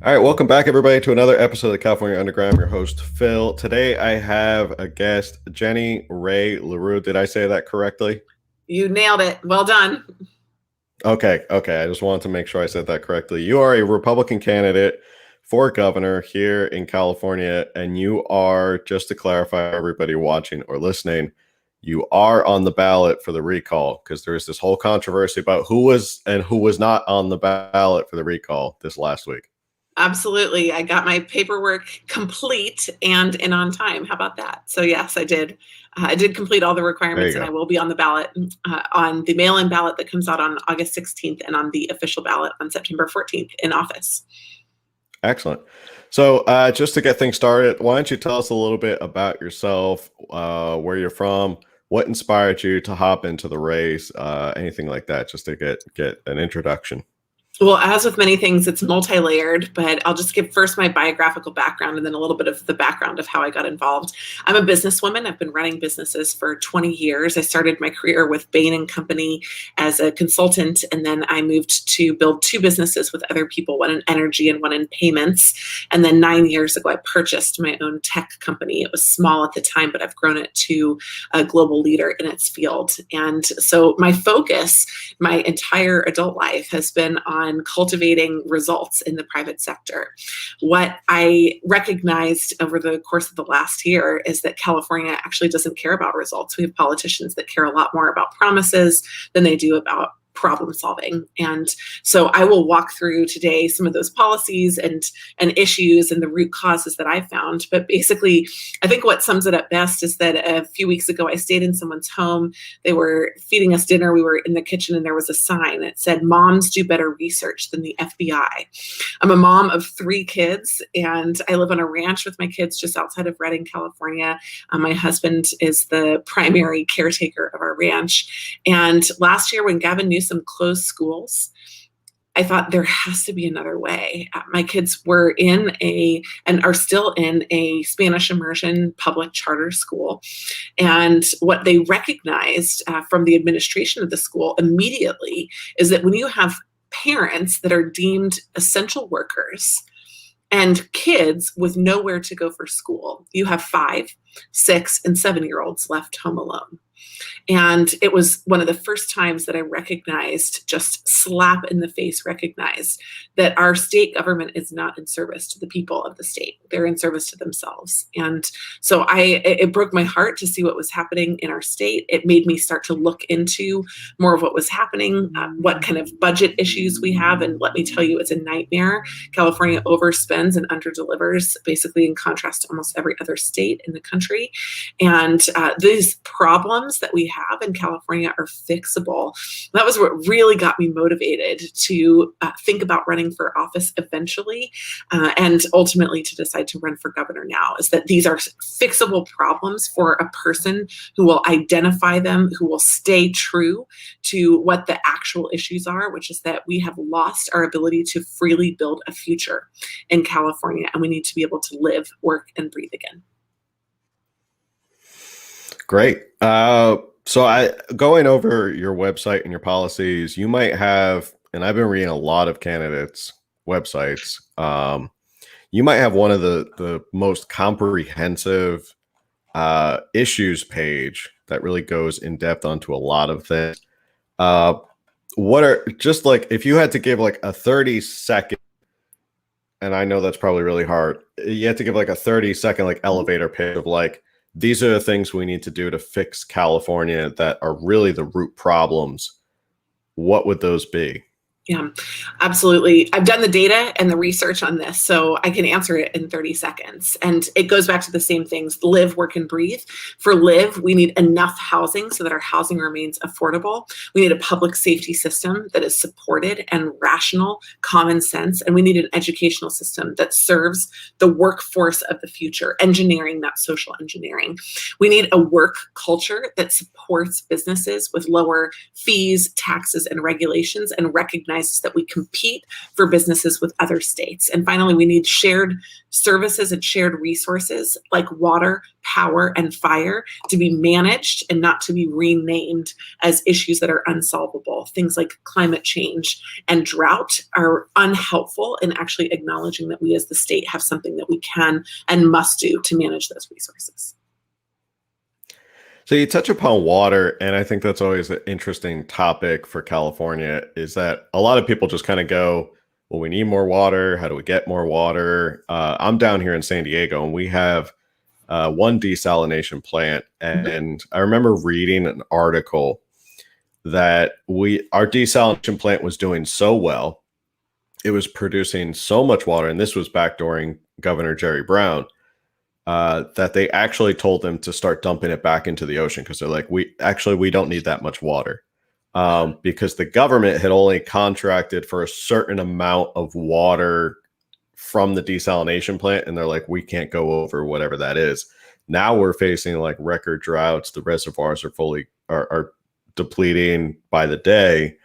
All right, welcome back, everybody, to another episode of the California Underground. I'm your host, Phil. Today, I have a guest, Jenny Rae La Roux. Did I say that correctly? You nailed it. Well done. Okay. I just wanted to make sure I said that correctly. You are a Republican candidate for governor here in California, and you are, just to clarify, everybody watching or listening, you are on the ballot for the recall because there's this whole controversy about who was and who was not on the ballot for the recall this last week. Absolutely. I got my paperwork complete and in on time. How about that? So yes, I did. I did complete all the requirements, and I will be on the ballot on the mail-in ballot that comes out on August 16th and on the official ballot on September 14th in office. Excellent. So just to get things started, why don't you tell us a little bit about yourself, where you're from, what inspired you to hop into the race, anything like that, just to get an introduction. Well, as with many things, it's multi-layered, but I'll just give first my biographical background and then a little bit of the background of how I got involved. I'm a businesswoman. I've been running businesses for 20 years. I started my career with Bain & Company as a consultant, and then I moved to build two businesses with other people, one in energy and one in payments. And then 9 years ago, I purchased my own tech company. It was small at the time, but I've grown it to a global leader in its field. And so my focus, my entire adult life, has been on cultivating results in the private sector. What I recognized over the course of the last year is that California actually doesn't care about results. We have politicians that care a lot more about promises than they do about problem solving. And so I will walk through today some of those policies and issues and the root causes that I found. But basically, I think what sums it up best is that a few weeks ago, I stayed in someone's home. They were feeding us dinner. We were in the kitchen, and there was a sign that said, "Moms do better research than the FBI." I'm a mom of 3 kids, and I live on a ranch with my kids just outside of Redding, California. My husband is the primary caretaker of our ranch. And last year, when Gavin Newsom closed schools, I thought there has to be another way. My kids were in and are still in a Spanish immersion public charter school. And what they recognized from the administration of the school immediately is that when you have parents that are deemed essential workers and kids with nowhere to go for school, you have 5, 6, and 7-year-olds left home alone. And it was one of the first times that I recognized, just slap in the face, recognized that our state government is not in service to the people of the state. They're in service to themselves. And so it broke my heart to see what was happening in our state. It made me start to look into more of what was happening, what kind of budget issues we have. And let me tell you, it's a nightmare. California overspends and underdelivers, basically in contrast to almost every other state in the country. And these problems that we have in California are fixable. That was what really got me motivated to think about running for office eventually, and ultimately to decide to run for governor now, is that these are fixable problems for a person who will identify them, who will stay true to what the actual issues are, which is that we have lost our ability to freely build a future in California, and we need to be able to live, work, and breathe again. Great. So going over your website and your policies, you might have, and I've been reading a lot of candidates' websites. You might have one of the most comprehensive issues page that really goes in depth onto a lot of things. What are, just like, if you had to give like a 30-second, and I know that's probably really hard, you have to give like a 30-second like elevator pitch of like, these are the things we need to do to fix California that are really the root problems. What would those be? Yeah, absolutely. I've done the data and the research on this, so I can answer it in 30 seconds. And it goes back to the same things: live, work, and breathe. For live, we need enough housing so that our housing remains affordable. We need a public safety system that is supported and rational, common sense. And we need an educational system that serves the workforce of the future, engineering, not social engineering. We need a work culture that supports businesses with lower fees, taxes, and regulations, and recognizes recognize is that we compete for businesses with other states. And finally, we need shared services and shared resources like water, power, and fire to be managed and not to be renamed as issues that are unsolvable. Things like climate change and drought are unhelpful in actually acknowledging that we as the state have something that we can and must do to manage those resources. So you touch upon water, and I think that's always an interesting topic for California, is that a lot of people just kind of go, well, we need more water. How do we get more water? I'm down here in San Diego, and we have one desalination plant. And I remember reading an article that our desalination plant was doing so well. It was producing so much water, and this was back during Governor Jerry Brown, that they actually told them to start dumping it back into the ocean because they're like, we don't need that much water, because the government had only contracted for a certain amount of water from the desalination plant, and they're like, we can't go over whatever that is. Now we're facing like record droughts. The reservoirs are depleting by the day.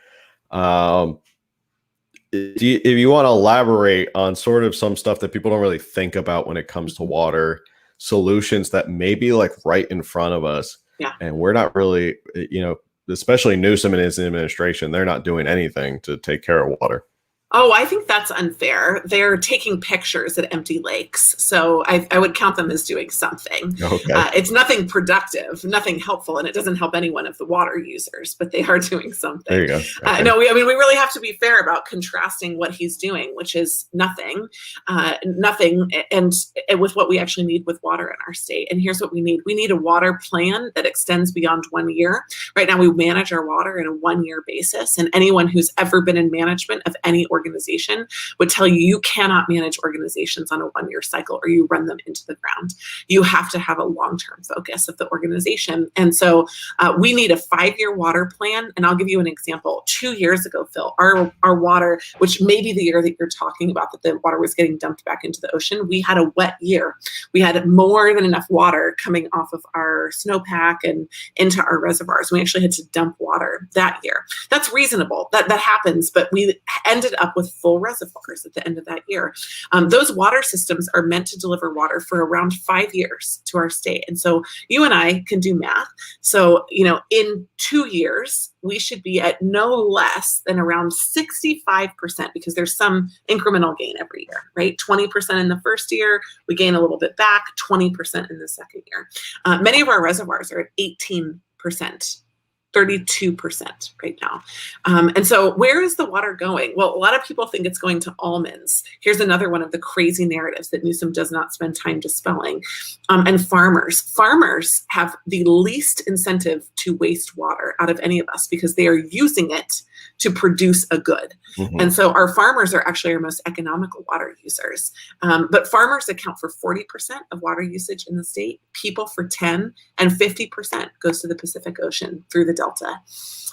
If you want to elaborate on sort of some stuff that people don't really think about when it comes to water, solutions that may be like right in front of us, and we're not really, especially Newsom and his administration, they're not doing anything to take care of water. Oh, I think that's unfair. They're taking pictures at empty lakes. So I would count them as doing something. Okay. It's nothing productive, nothing helpful, and it doesning help any one of the water users, but they are doing something. There you go. Okay. No, we really have to be fair about contrasting what he's doing, which is nothing, and with what we actually need with water in our state. And here's what we need. We need a water plan that extends beyond 1 year. Right now, we manage our water in a 1-year basis, and anyone who's ever been in management of any organization would tell you cannot manage organizations on a 1-year cycle or you run them into the ground. You have to have a long-term focus of the organization. And so we need a 5-year water plan. And I'll give you an example. 2 years ago, Phil, our water, which may be the year that you're talking about, that the water was getting dumped back into the ocean, we had a wet year. We had more than enough water coming off of our snowpack and into our reservoirs. We actually had to dump water that year. That's reasonable. That happens, but we ended up with full reservoirs at the end of that year. Those water systems are meant to deliver water for around 5 years to our state. And so you and I can do math. So, in 2 years, we should be at no less than around 65%, because there's some incremental gain every year, right? 20% in the first year, we gain a little bit back, 20% in the second year. Many of our reservoirs are at 18%. 32% right now. And so where is the water going? Well, a lot of people think it's going to almonds. Here's another one of the crazy narratives that Newsom does not spend time dispelling. And farmers. Farmers have the least incentive to waste water out of any of us because they are using it to produce a good. Mm-hmm. And so our farmers are actually our most economical water users. But farmers account for 40% of water usage in the state, people for 10, and 50% goes to the Pacific Ocean through the Delta.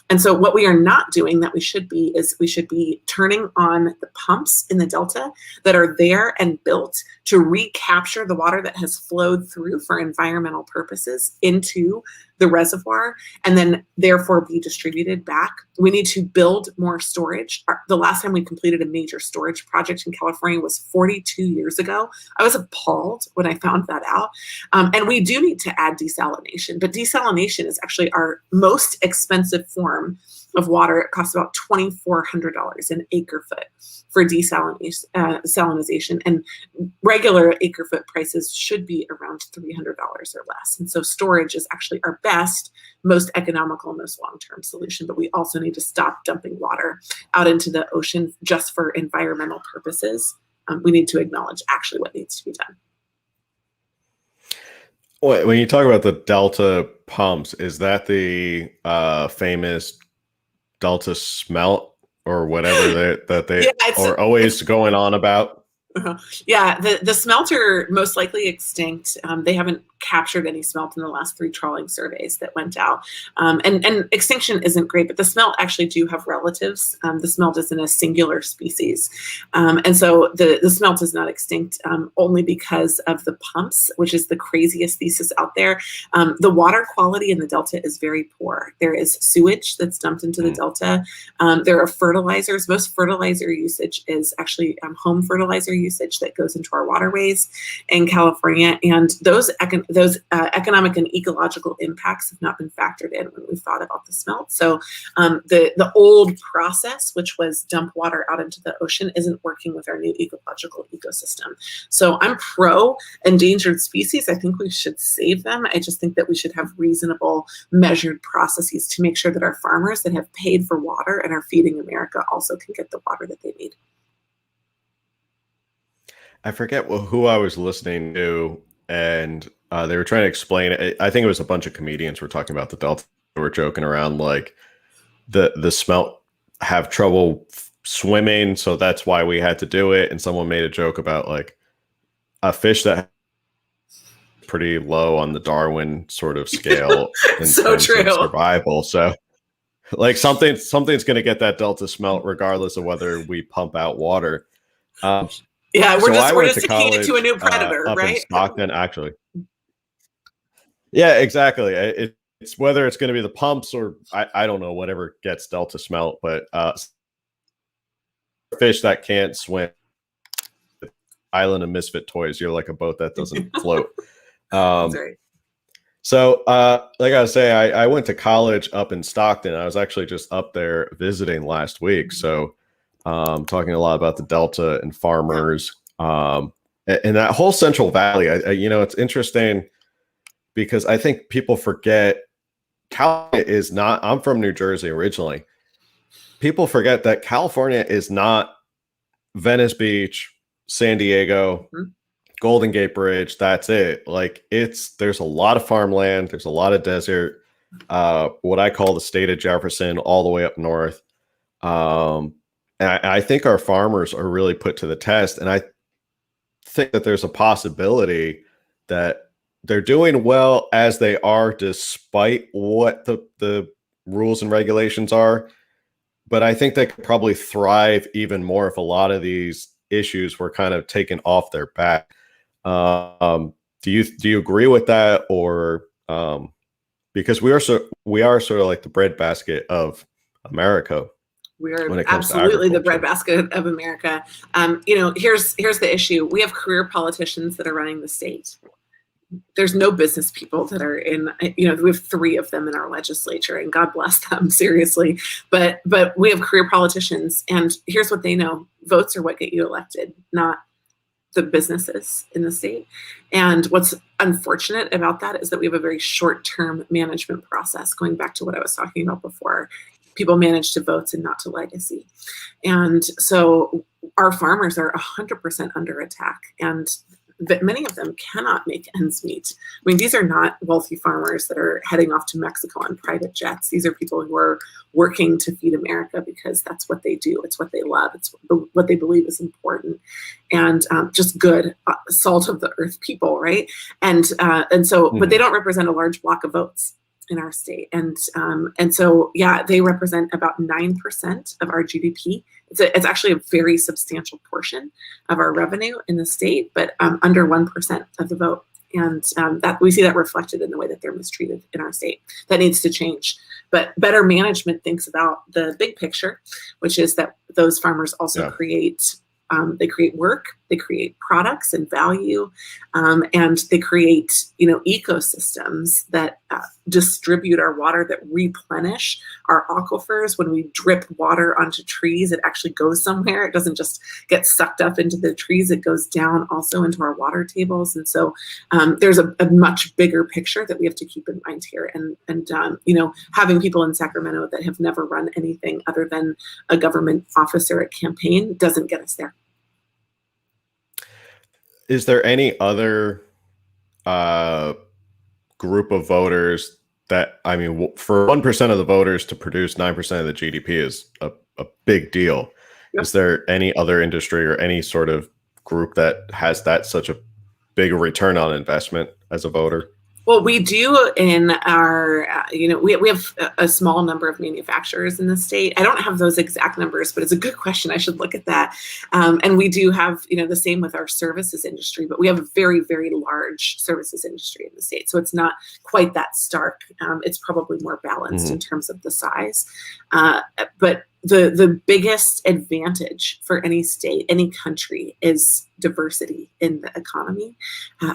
And so what we are not doing that we should be is we should be turning on the pumps in the Delta that are there and built to recapture the water that has flowed through for environmental purposes into the reservoir and then therefore be distributed back. We need to build more storage. The last time we completed a major storage project in California was 42 years ago. I was appalled when I found that out. And we do need to add desalination, but desalination is actually our most expensive form of water. It costs about $2,400 an acre foot for desalination, and regular acre foot prices should be around $300 or less. And so storage is actually our best, most economical, most long-term solution. But we also need to stop dumping water out into the ocean just for environmental purposes. We need to acknowledge actually what needs to be done. When you talk about the Delta pumps, is that the famous Delta smelt or whatever that they are always going on about? Uh-huh. Yeah, the smelter most likely extinct. They haven't captured any smelt in the last 3 trawling surveys that went out. And extinction isn't great, but the smelt actually do have relatives. The smelt isn't a singular species. And so the smelt is not extinct only because of the pumps, which is the craziest thesis out there. The water quality in the Delta is very poor. There is sewage that's dumped into the Delta. There are fertilizers. Most fertilizer usage is actually home fertilizer usage that goes into our waterways in California, and those economic and ecological impacts have not been factored in when we've thought about the smelt. So the old process, which was dump water out into the ocean, isn't working with our new ecological ecosystem. So I'm pro endangered species. I think we should save them. I just think that we should have reasonable, measured processes to make sure that our farmers that have paid for water and are feeding America also can get the water that they need. I forget who I was listening to, and they were trying to explain it. I think it was a bunch of comedians were talking about the Delta. They were joking around like the smelt have trouble swimming, so that's why we had to do it. And someone made a joke about like a fish that pretty low on the Darwin sort of scale in So terms true. of survival. So like something's going to get that Delta smelt regardless of whether we pump out water. Yeah, So we're just taking it to a new predator, up in right? Stockton, actually. Yeah, exactly. It's whether it's going to be the pumps or I don't know, whatever gets Delta smelt, but fish that can't swim, island of misfit toys. You're like a boat that doesn't float. That's right. So, like I was saying, I went to college up in Stockton. I was actually just up there visiting last week. So, talking a lot about the Delta and farmers, and that whole Central Valley. It's interesting because I think people forget California is not. I'm from New Jersey originally. People forget that California is not Venice Beach, San Diego, Golden Gate Bridge. That's it. Like there's a lot of farmland. There's a lot of desert. What I call the state of Jefferson, all the way up north. And I think our farmers are really put to the test. And I think that there's a possibility that they're doing well as they are, despite what the rules and regulations are. But I think they could probably thrive even more if a lot of these issues were kind of taken off their back. Do you agree with that, or because we are sort of like the breadbasket of America? We are absolutely the breadbasket of America. Here's the issue. We have career politicians that are running the state. There's no business people that are in, we have 3 of them in our legislature, and God bless them, seriously. But we have career politicians, and here's what they know. Votes are what get you elected, not the businesses in the state. And what's unfortunate about that is that we have a very short-term management process, going back to what I was talking about before. People manage to votes and not to legacy. And so our farmers are 100% under attack, and many of them cannot make ends meet. I mean, these are not wealthy farmers that are heading off to Mexico on private jets. These are people who are working to feed America because that's what they do. It's what they love. It's what they believe is important, and just good salt of the earth people, right? And so, but they don't represent a large block of votes in our state, and so yeah, they represent about 9% of our GDP. It's actually a very substantial portion of our revenue in the state, but under 1% of the vote. And that we see that reflected in the way that they're mistreated in our state. That needs to change. But better management thinks about the big picture, which is that those farmers also create work, they create products and value, and they create ecosystems that distribute our water, that replenish our aquifers. When we drip water onto trees, it actually goes somewhere. It doesn't just get sucked up into the trees, it goes down also into our water tables. And so there's a much bigger picture that we have to keep in mind here. And having people in Sacramento that have never run anything other than a government office or a campaign doesn't get us there. Is there any other group of voters that, I mean, for 1% of the voters to produce 9% of the GDP is a big deal. Yep. Is there any other industry or any sort of group that has that such a big return on investment as a voter? Well, we do in our, we have a small number of manufacturers in the state. I don't have those exact numbers, but it's a good question. I should look at that. And we do have, the same with our services industry, but we have a very, very large services industry in the state. So it's not quite that stark. It's probably more balanced in terms of the size. But the biggest advantage for any state, any country, is diversity in the economy.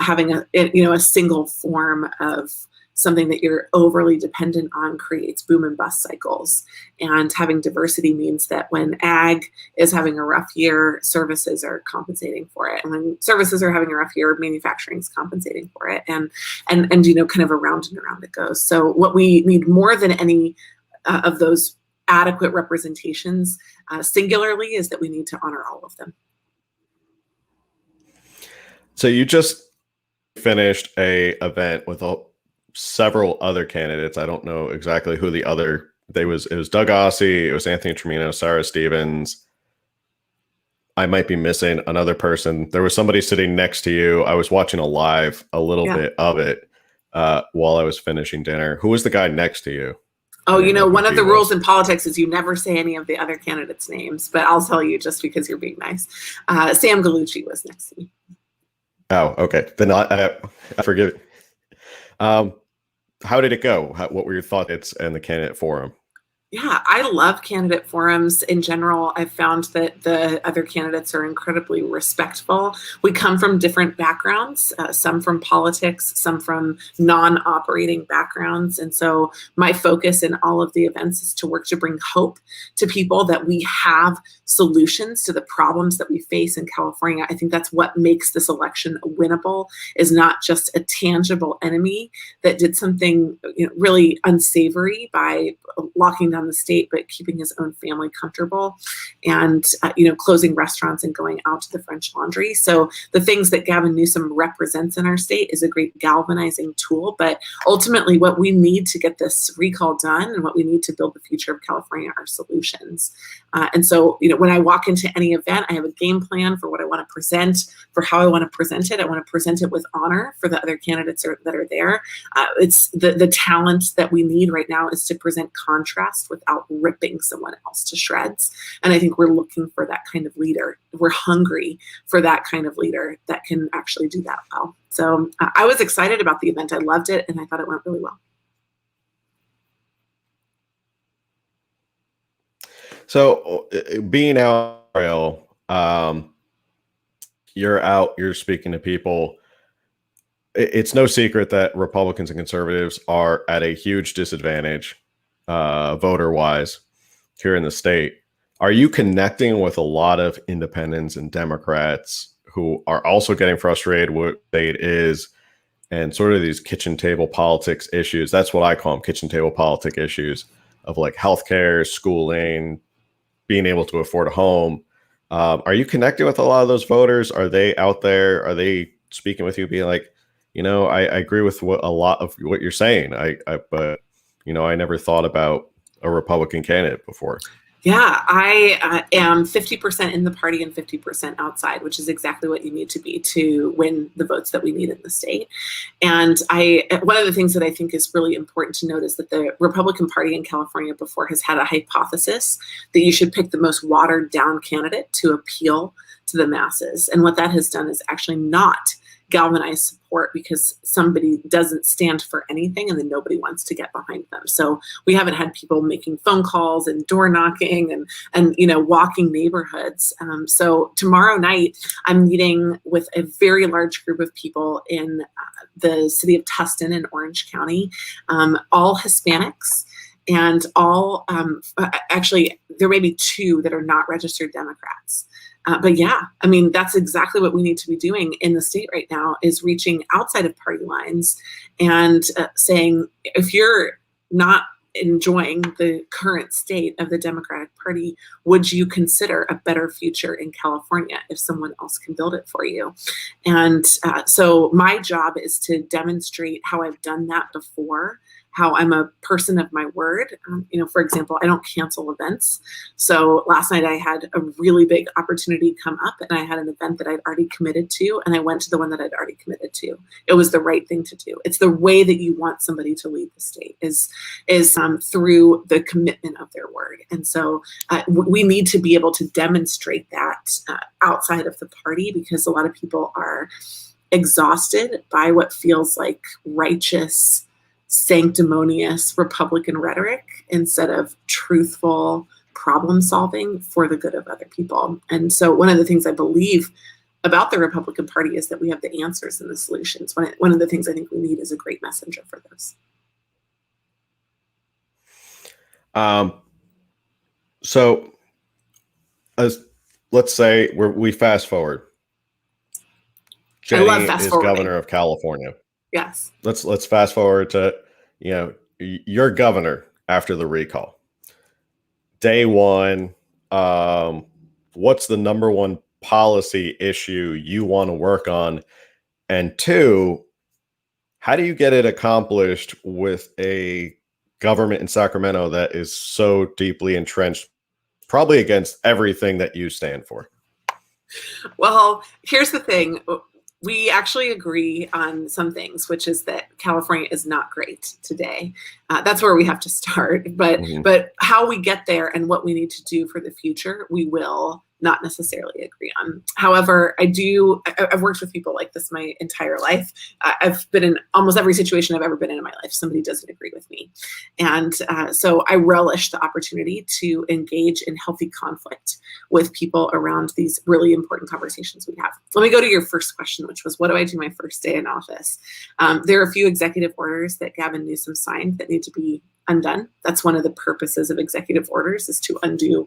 Having a single form of something that you're overly dependent on creates boom and bust cycles. And having diversity means that when ag is having a rough year, services are compensating for it. And when services are having a rough year, manufacturing is compensating for it. And kind of around and around it goes. So what we need more than any of those adequate representations singularly is that we need to honor all of them. So you just finished a event with several other candidates. I don't know exactly who the other. It was Doug Ossie, it was Anthony Trimino, Sarah Stevens. I might be missing another person. There was somebody sitting next to you. I was watching a little bit of it while I was finishing dinner. Who was the guy next to you? Oh, one of the rules in politics is you never say any of the other candidates' names, but I'll tell you just because you're being nice. Sam Gallucci was next to me. Oh, okay. Then I forgive it. How did it go? What were your thoughts and the candidate forum? Yeah, I love candidate forums in general. I've found that the other candidates are incredibly respectful. We come from different backgrounds, some from politics, some from non-operating backgrounds. And so my focus in all of the events is to work to bring hope to people that we have solutions to the problems that we face in California. I think that's what makes this election winnable, is not just a tangible enemy that did something really unsavory by locking down the state, but keeping his own family comfortable, and closing restaurants and going out to the French Laundry. So the things that Gavin Newsom represents in our state is a great galvanizing tool. But ultimately, what we need to get this recall done and what we need to build the future of California are solutions. And so, when I walk into any event, I have a game plan for what I want to present, for how I want to present it. I want to present it with honor for the other candidates that are there. It's the talent that we need right now is to present contrast without ripping someone else to shreds. And I think we're looking for that kind of leader. We're hungry for that kind of leader that can actually do that well. So I was excited about the event. I loved it, and I thought it went really well. So being out, you're out, you're speaking to people. It's no secret that Republicans and conservatives are at a huge disadvantage voter-wise here in the state. Are you connecting with a lot of independents and Democrats who are also getting frustrated with what state is and sort of these kitchen table politics issues? That's what I call them, kitchen table politic issues of like healthcare, schooling, being able to afford a home. Are you connecting with a lot of those voters? Are they out there? Are they speaking with you, being like, I agree with a lot of what you're saying. But I never thought about a Republican candidate before. Yeah, I am 50% in the party and 50% outside, which is exactly what you need to be to win the votes that we need in the state. And one of the things that I think is really important to note is that the Republican Party in California before has had a hypothesis that you should pick the most watered down candidate to appeal to the masses. And what that has done is actually not galvanize support, because somebody doesn't stand for anything and then nobody wants to get behind them. So we haven't had people making phone calls and door knocking and walking neighborhoods. So tomorrow night, I'm meeting with a very large group of people in the city of Tustin in Orange County, all Hispanics. And all, actually, there may be 2 that are not registered Democrats. But yeah, I mean, that's exactly what we need to be doing in the state right now, is reaching outside of party lines and saying, if you're not enjoying the current state of the Democratic Party, would you consider a better future in California if someone else can build it for you? And so my job is to demonstrate how I've done that before how I'm a person of my word. For example, I don't cancel events. So last night I had a really big opportunity come up, and I had an event that I'd already committed to, and I went to the one that I'd already committed to. It was the right thing to do. It's the way that you want somebody to lead the state is through the commitment of their word. And so we need to be able to demonstrate that outside of the party, because a lot of people are exhausted by what feels like righteous, sanctimonious Republican rhetoric instead of truthful problem solving for the good of other people. And so one of the things I believe about the Republican Party is that we have the answers and the solutions. One of the things I think we need is a great messenger for those. So let's say we fast forward. Jenny I love fast is forwarding. governor of California. Yes. Let's fast forward to, you're governor after the recall. Day one, what's the number one policy issue you want to work on? And two, how do you get it accomplished with a government in Sacramento that is so deeply entrenched, probably against everything that you stand for? Well, here's the thing. We actually agree on some things, which is that California is not great today. That's where we have to start. But how we get there and what we need to do for the future, we will not necessarily agree on. However, I've worked with people like this my entire life. I've been in almost every situation I've ever been in my life. Somebody doesn't agree with me. And so I relish the opportunity to engage in healthy conflict with people around these really important conversations we have. Let me go to your first question, which was, what do I do my first day in office? There are a few executive orders that Gavin Newsom signed that need to be undone. That's one of the purposes of executive orders, is to undo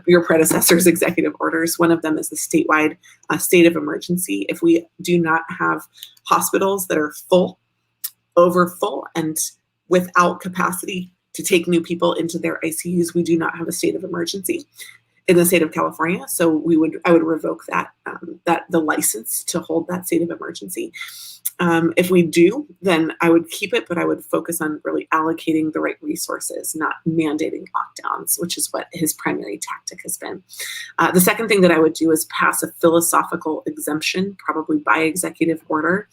your predecessor's executive orders. One of them is the statewide state of emergency. If we do not have hospitals that are full, over full, and without capacity to take new people into their ICUs, we do not have a state of emergency in the state of California. So I would revoke that the license to hold that state of emergency. If we do, then I would keep it, but I would focus on really allocating the right resources, not mandating lockdowns, which is what his primary tactic has been. The second thing that I would do is pass a philosophical exemption, probably by executive order,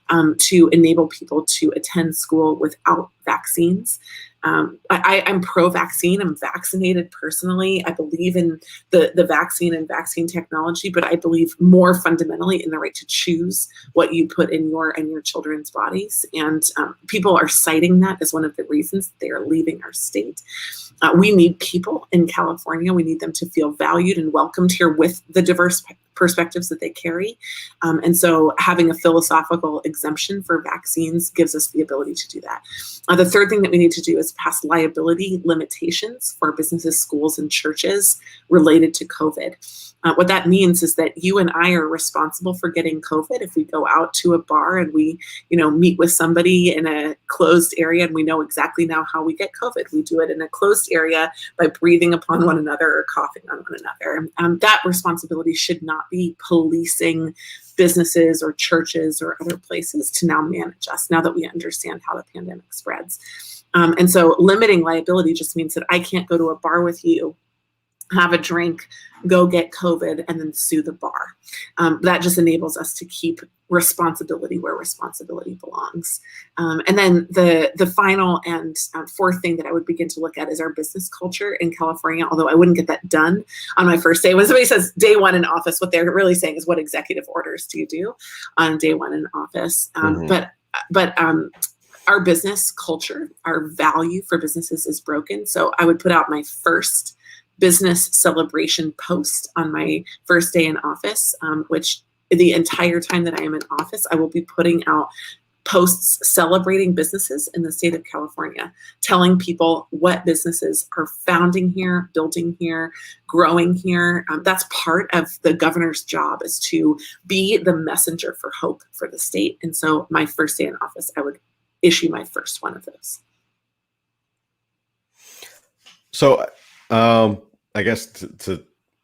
to enable people to attend school without vaccines. I'm pro-vaccine. I'm vaccinated personally. I believe in the vaccine and vaccine technology, but I believe more fundamentally in the right to choose what you put in your and your children's bodies. And people are citing that as one of the reasons they are leaving our state. We need people in California. We need them to feel valued and welcomed here with the diverse perspectives that they carry. And so having a philosophical exemption for vaccines gives us the ability to do that. The third thing that we need to do is pass liability limitations for businesses, schools, and churches related to COVID. What that means is that you and I are responsible for getting COVID if we go out to a bar and we, meet with somebody in a closed area, and we know exactly now how we get COVID. We do it in a closed area by breathing upon one another or coughing on one another. That responsibility should not be policing businesses or churches or other places to now manage us, now that we understand how the pandemic spreads. And so limiting liability just means that I can't go to a bar with you, have a drink, go get COVID, and then sue the bar. That just enables us to keep responsibility where responsibility belongs. And then the final and fourth thing that I would begin to look at is our business culture in California, although I wouldn't get that done on my first day. When somebody says day one in office, what they're really saying is, what executive orders do you do on day one in office? But our business culture, our value for businesses is broken. So I would put out my first business celebration post on my first day in office, which the entire time that I am in office, I will be putting out posts celebrating businesses in the state of California, telling people what businesses are founding here, building here, growing here. That's part of the governor's job, is to be the messenger for hope for the state. And so my first day in office, I would issue my first one of those. So I guess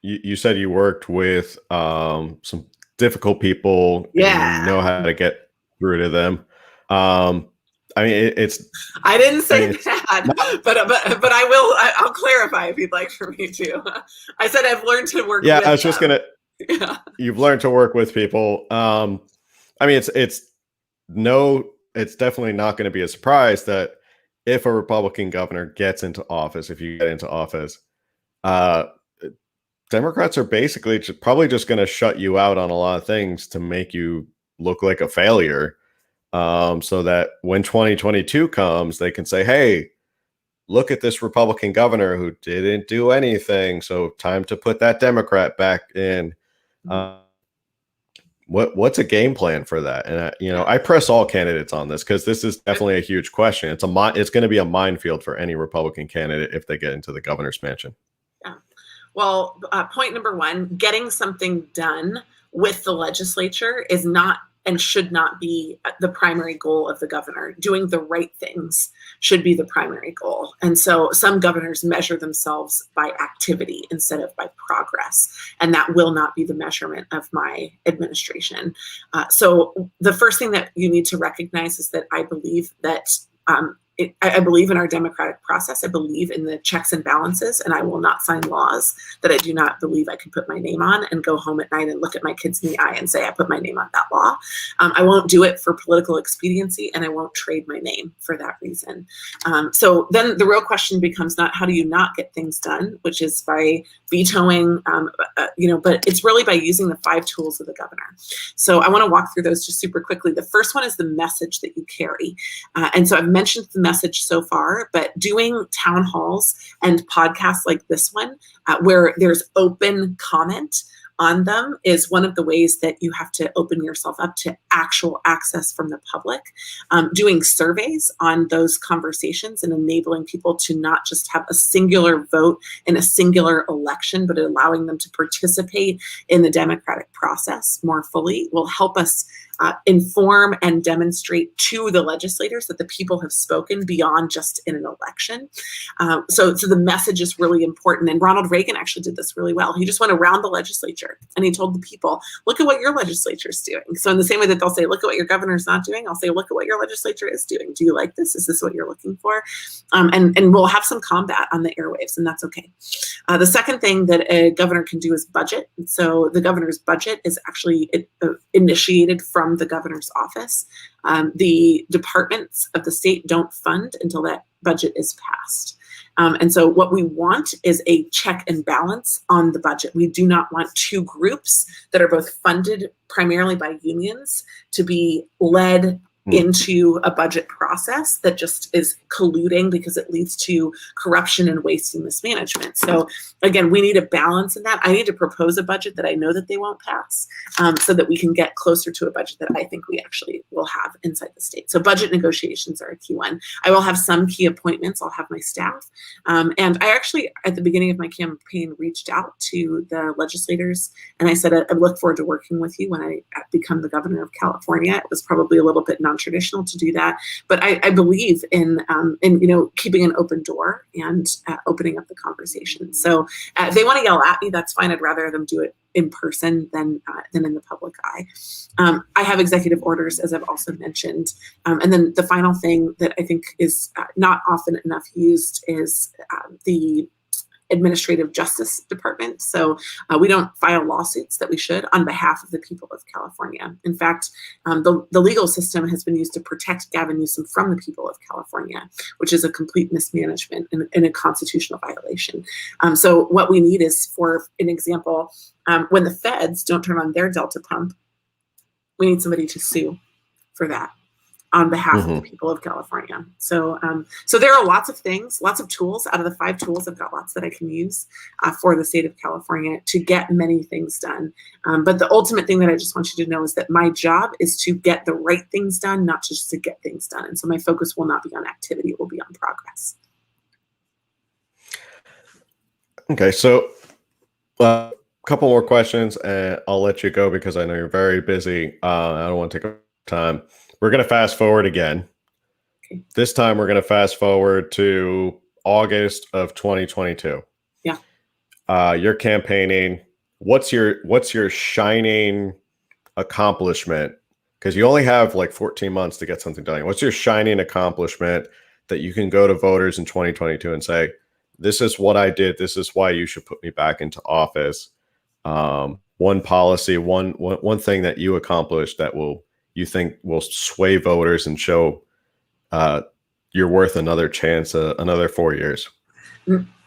you said you worked with some difficult people. Yeah. And you know how to get through to them. I mean, it's. I didn't I say mean, that, but I will. I'll clarify if you'd like for me to. I said I've learned to work yeah, with I was just them. gonna. Yeah. You've learned to work with people. I mean, it's definitely not going to be a surprise that if a Republican governor gets into office, if you get into office, uh, Democrats are basically probably just going to shut you out on a lot of things to make you look like a failure. So that when 2022 comes, they can say, hey, look at this Republican governor who didn't do anything. So time to put that Democrat back in. Uh, what's a game plan for that? And Yeah. I press all candidates on this because this is definitely a huge question. It's going to be a minefield for any Republican candidate if they get into the governor's mansion. Yeah. Well, point number one, getting something done with the legislature is not and should not be the primary goal of the governor. Doing the right things should be the primary goal. And so some governors measure themselves by activity instead of by progress. And that will not be the measurement of my administration. So the first thing that you need to recognize is that I believe that I believe in our democratic process. I believe in the checks and balances, and I will not sign laws that I do not believe I can put my name on and go home at night and look at my kids in the eye and say I put my name on that law. I won't do it for political expediency, and I won't trade my name for that reason. So then the real question becomes not how do you not get things done, which is by vetoing, but it's really by using the 5 tools of the governor. So I want to walk through those just super quickly. The first one is the message that you carry. And so I've mentioned the message so far, but doing town halls and podcasts like this one, where there's open comment on them, is one of the ways that you have to open yourself up to actual access from the public. Doing surveys on those conversations and enabling people to not just have a singular vote in a singular election, but allowing them to participate in the democratic process more fully will help us inform and demonstrate to the legislators that the people have spoken beyond just in an election. So the message is really important. And Ronald Reagan actually did this really well. He just went around the legislature and he told the people, look at what your legislature is doing. So in the same way that they'll say, look at what your governor's not doing, I'll say, look at what your legislature is doing. Do you like this? Is this what you're looking for? And we'll have some combat on the airwaves, and that's okay. The second thing that a governor can do is budget. So the governor's budget is actually initiated from the governor's office. The departments of the state don't fund until that budget is passed. And so what we want is a check and balance on the budget. We do not want 2 groups that are both funded primarily by unions to be led into a budget process that just is colluding because it leads to corruption and waste and mismanagement. So again, we need a balance in that. I need to propose a budget that I know that they won't pass, so that we can get closer to a budget that I think we actually will have inside the state. So budget negotiations are a key one. I will have some key appointments. I'll have my staff. And I actually, at the beginning of my campaign, reached out to the legislators and I said, I look forward to working with you when I become the governor of California. It was probably a little bit non-traditional to do that, but I believe in keeping an open door and opening up the conversation. So if they want to yell at me, that's fine. I'd rather them do it in person than in the public eye. I have executive orders, as I've also mentioned. And then the final thing that I think is not often enough used is the administrative justice department. So we don't file lawsuits that we should on behalf of the people of California. In fact, the legal system has been used to protect Gavin Newsom from the people of California, which is a complete mismanagement and a constitutional violation. So what we need is, for an example, when the feds don't turn on their Delta pump, we need somebody to sue for that on behalf of the people of California. So there are lots of things, lots of tools. Out of the 5 tools, I've got lots that I can use for the state of California to get many things done. But the ultimate thing that I just want you to know is that my job is to get the right things done, not just to get things done. And so my focus will not be on activity, it will be on progress. Okay, so a couple more questions and I'll let you go because I know you're very busy. I don't want to take up time. We're going to fast forward again. Okay. This time we're going to fast forward to August of 2022. Yeah. You're campaigning. What's your shining accomplishment because you only have like 14 months to get something done. What's your shining accomplishment that you can go to voters in 2022 and say, this is what I did. This is why you should put me back into office. One policy, one thing that you accomplished that you think will sway voters and show you're worth another chance, another 4 years.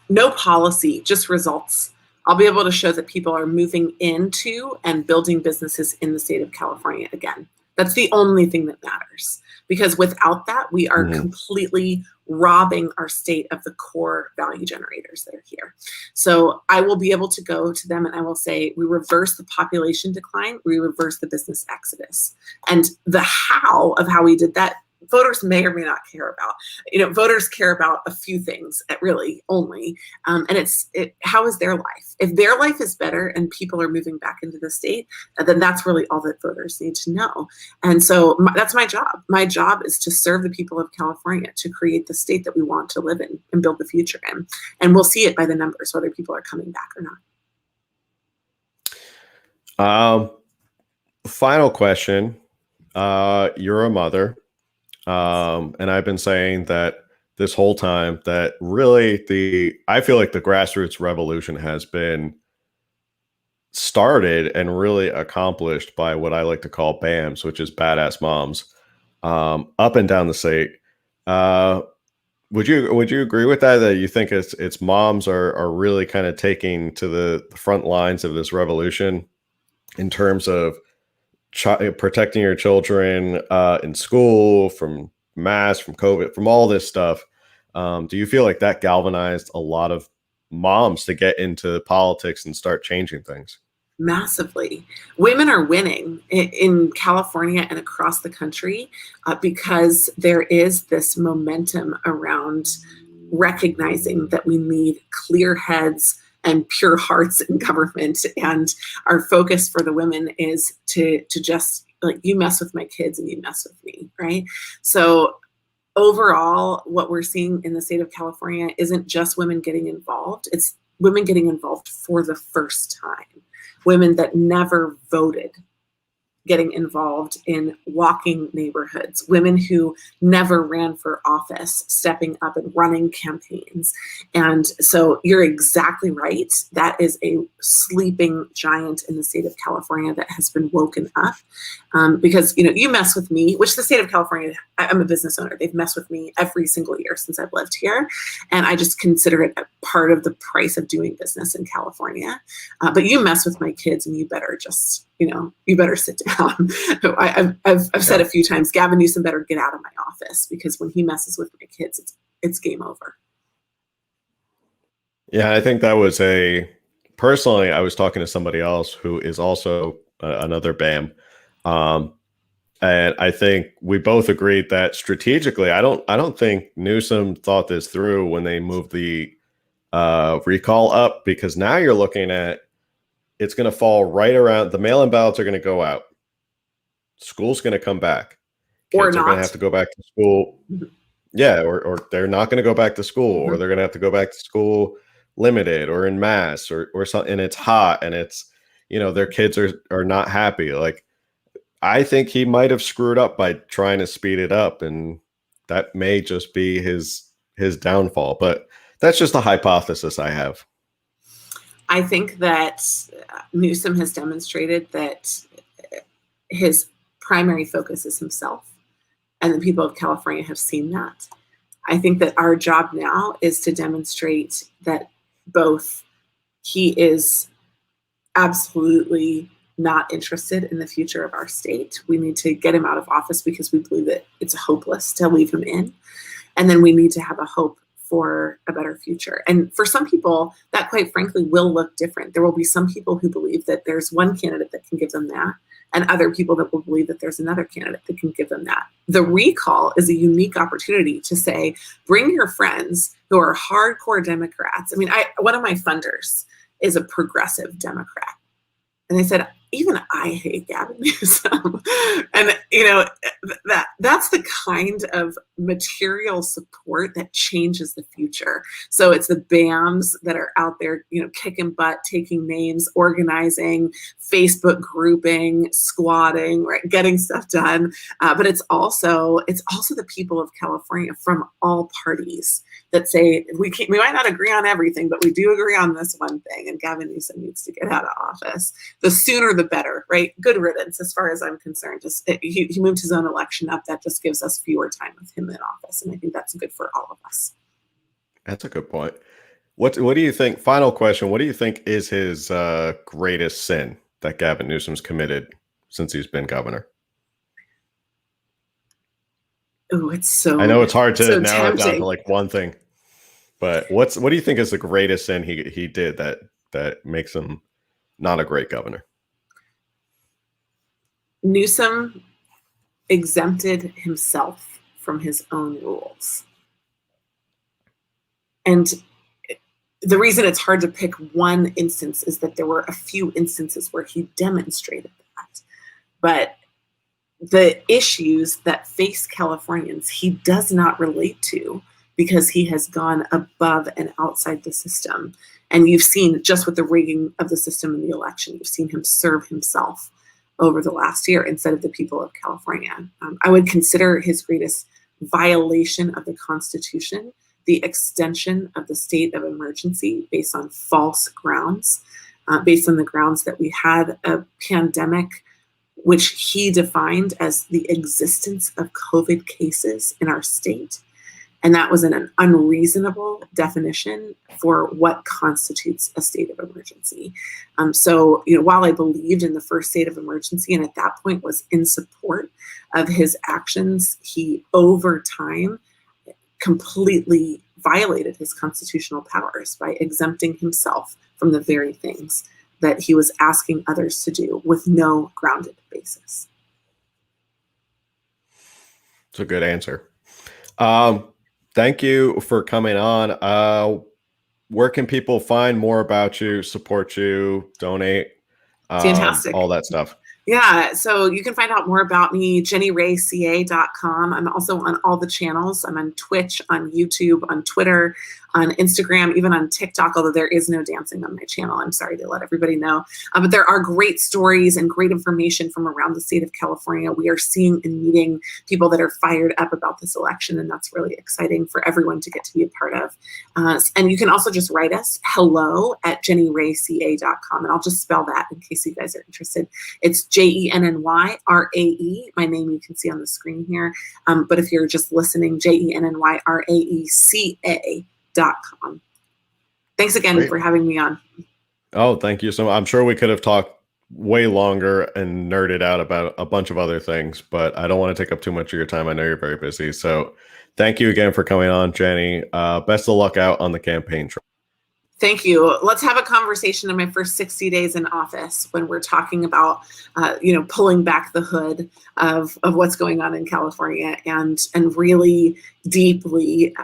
No policy, just results. I'll be able to show that people are moving into and building businesses in the state of California again. That's the only thing that matters, because without that, we are completely robbing our state of the core value generators that are here. So I will be able to go to them and I will say, we reverse the population decline, we reverse the business exodus. And the how of how we did that, voters may or may not care about. Voters care about a few things, really only, and it's how is their life? If their life is better and people are moving back into the state, then that's really all that voters need to know. And so that's my job. My job is to serve the people of California, to create the state that we want to live in and build the future in. And we'll see it by the numbers, whether people are coming back or not. Final question. You're a mother. And I've been saying that this whole time that really I feel like the grassroots revolution has been started and really accomplished by what I like to call BAMs, which is badass moms, up and down the state. Would you agree with that? That you think it's moms are really kind of taking to the front lines of this revolution in terms of protecting your children in school, from masks, from COVID, from all this stuff. Do you feel like that galvanized a lot of moms to get into politics and start changing things? Massively. Women are winning in California and across the country because there is this momentum around recognizing that we need clear heads and pure hearts in government. And our focus for the women is to just, like, you mess with my kids and you mess with me, right? So overall, what we're seeing in the state of California isn't just women getting involved, it's women getting involved for the first time. Women that never voted getting involved in walking neighborhoods, women who never ran for office, stepping up and running campaigns. And so you're exactly right. That is a sleeping giant in the state of California that has been woken up because, you mess with me, which the state of California, I'm a business owner. They've messed with me every single year since I've lived here. And I just consider it a part of the price of doing business in California. But you mess with my kids and you better just, you better sit down. I've said a few times, Gavin Newsom better get out of my office, because when he messes with my kids, it's game over. Yeah, I think that was personally, I was talking to somebody else who is also another BAM. And I think we both agreed that strategically, I don't think Newsom thought this through when they moved the recall up, because now you're looking at, it's going to fall right around, the mail-in ballots are going to go out. School's going to come back. Kids are going to have to go back to school. Yeah, or they're not going to go back to school, or they're going to have to go back to school limited or in mass or something, and it's hot and it's, their kids are not happy. Like, I think he might have screwed up by trying to speed it up, and that may just be his downfall. But that's just a hypothesis I have. I think that Newsom has demonstrated that his primary focus is himself, and the people of California have seen that. I think that our job now is to demonstrate that both he is absolutely not interested in the future of our state. We need to get him out of office because we believe that it's hopeless to leave him in. And then we need to have a hope for a better future. And for some people, that quite frankly will look different. There will be some people who believe that there's one candidate that can give them that, and other people that will believe that there's another candidate that can give them that. The recall is a unique opportunity to say, bring your friends who are hardcore Democrats. I mean, one of my funders is a progressive Democrat. And they said, even I hate Gavin Newsom. And, you know, that's the kind of material support that changes the future. So it's the BAMs that are out there, you know, kicking butt, taking names, organizing, Facebook grouping, squatting, right, getting stuff done. But it's also the people of California from all parties that say we might not agree on everything, but we do agree on this one thing. And Gavin Newsom needs to get out of office. The sooner the better, right? Good riddance, as far as I'm concerned. He moved his own election up. That just gives us fewer time with him in office, and I think that's good for all of us. That's a good point. What do you think? Final question. What do you think is his greatest sin that Gavin Newsom's committed since he's been governor? Oh, I know it's hard to so narrow it down tempting. to like one thing, but what do you think is the greatest sin he did that makes him not a great governor? Newsom exempted himself from his own rules. And the reason it's hard to pick one instance is that there were a few instances where he demonstrated that. But the issues that face Californians, he does not relate to because he has gone above and outside the system. And you've seen just with the rigging of the system in the election, you've seen him serve himself over the last year instead of the people of California. I would consider his greatest violation of the Constitution the extension of the state of emergency based on false grounds, based on the grounds that we had a pandemic, which he defined as the existence of COVID cases in our state. And that was an unreasonable definition for what constitutes a state of emergency. So, you know, while I believed in the first state of emergency and at that point was in support of his actions, he over time completely violated his constitutional powers by exempting himself from the very things that he was asking others to do with no grounded basis. It's a good answer. Thank you for coming on. Where can people find more about you, support you, donate, Fantastic. all that stuff? Yeah, so you can find out more about me, JennyRaeCA.com. I'm also on all the channels. I'm on Twitch, on YouTube, on Twitter, on Instagram, even on TikTok, although there is no dancing on my channel. I'm sorry to let everybody know. But there are great stories and great information from around the state of California. We are seeing and meeting people that are fired up about this election, and that's really exciting for everyone to get to be a part of. And you can also just write us, hello@JennyRaeCA.com, and I'll just spell that in case you guys are interested. It's JennyRae. My name you can see on the screen here. But if you're just listening, JennyRaeCA.com. Thanks again Great. for having me on. Oh, thank you so much. I'm sure we could have talked way longer and nerded out about a bunch of other things, but I don't want to take up too much of your time. I know you're very busy. So thank you again for coming on, Jenny. Best of luck out on the campaign trail. Thank you. Let's have a conversation in my first 60 days in office when we're talking about, pulling back the hood of what's going on in California and really deeply,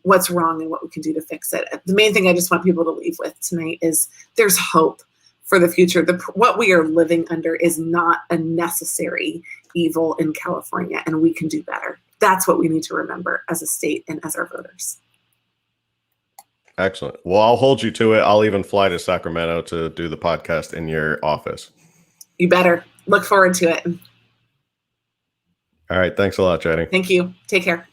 what's wrong and what we can do to fix it. The main thing I just want people to leave with tonight is there's hope for the future. What we are living under is not a necessary evil in California, and we can do better. That's what we need to remember as a state and as our voters. Excellent. Well, I'll hold you to it. I'll even fly to Sacramento to do the podcast in your office. You better. Look forward to it. All right. Thanks a lot, Jenny. Thank you. Take care.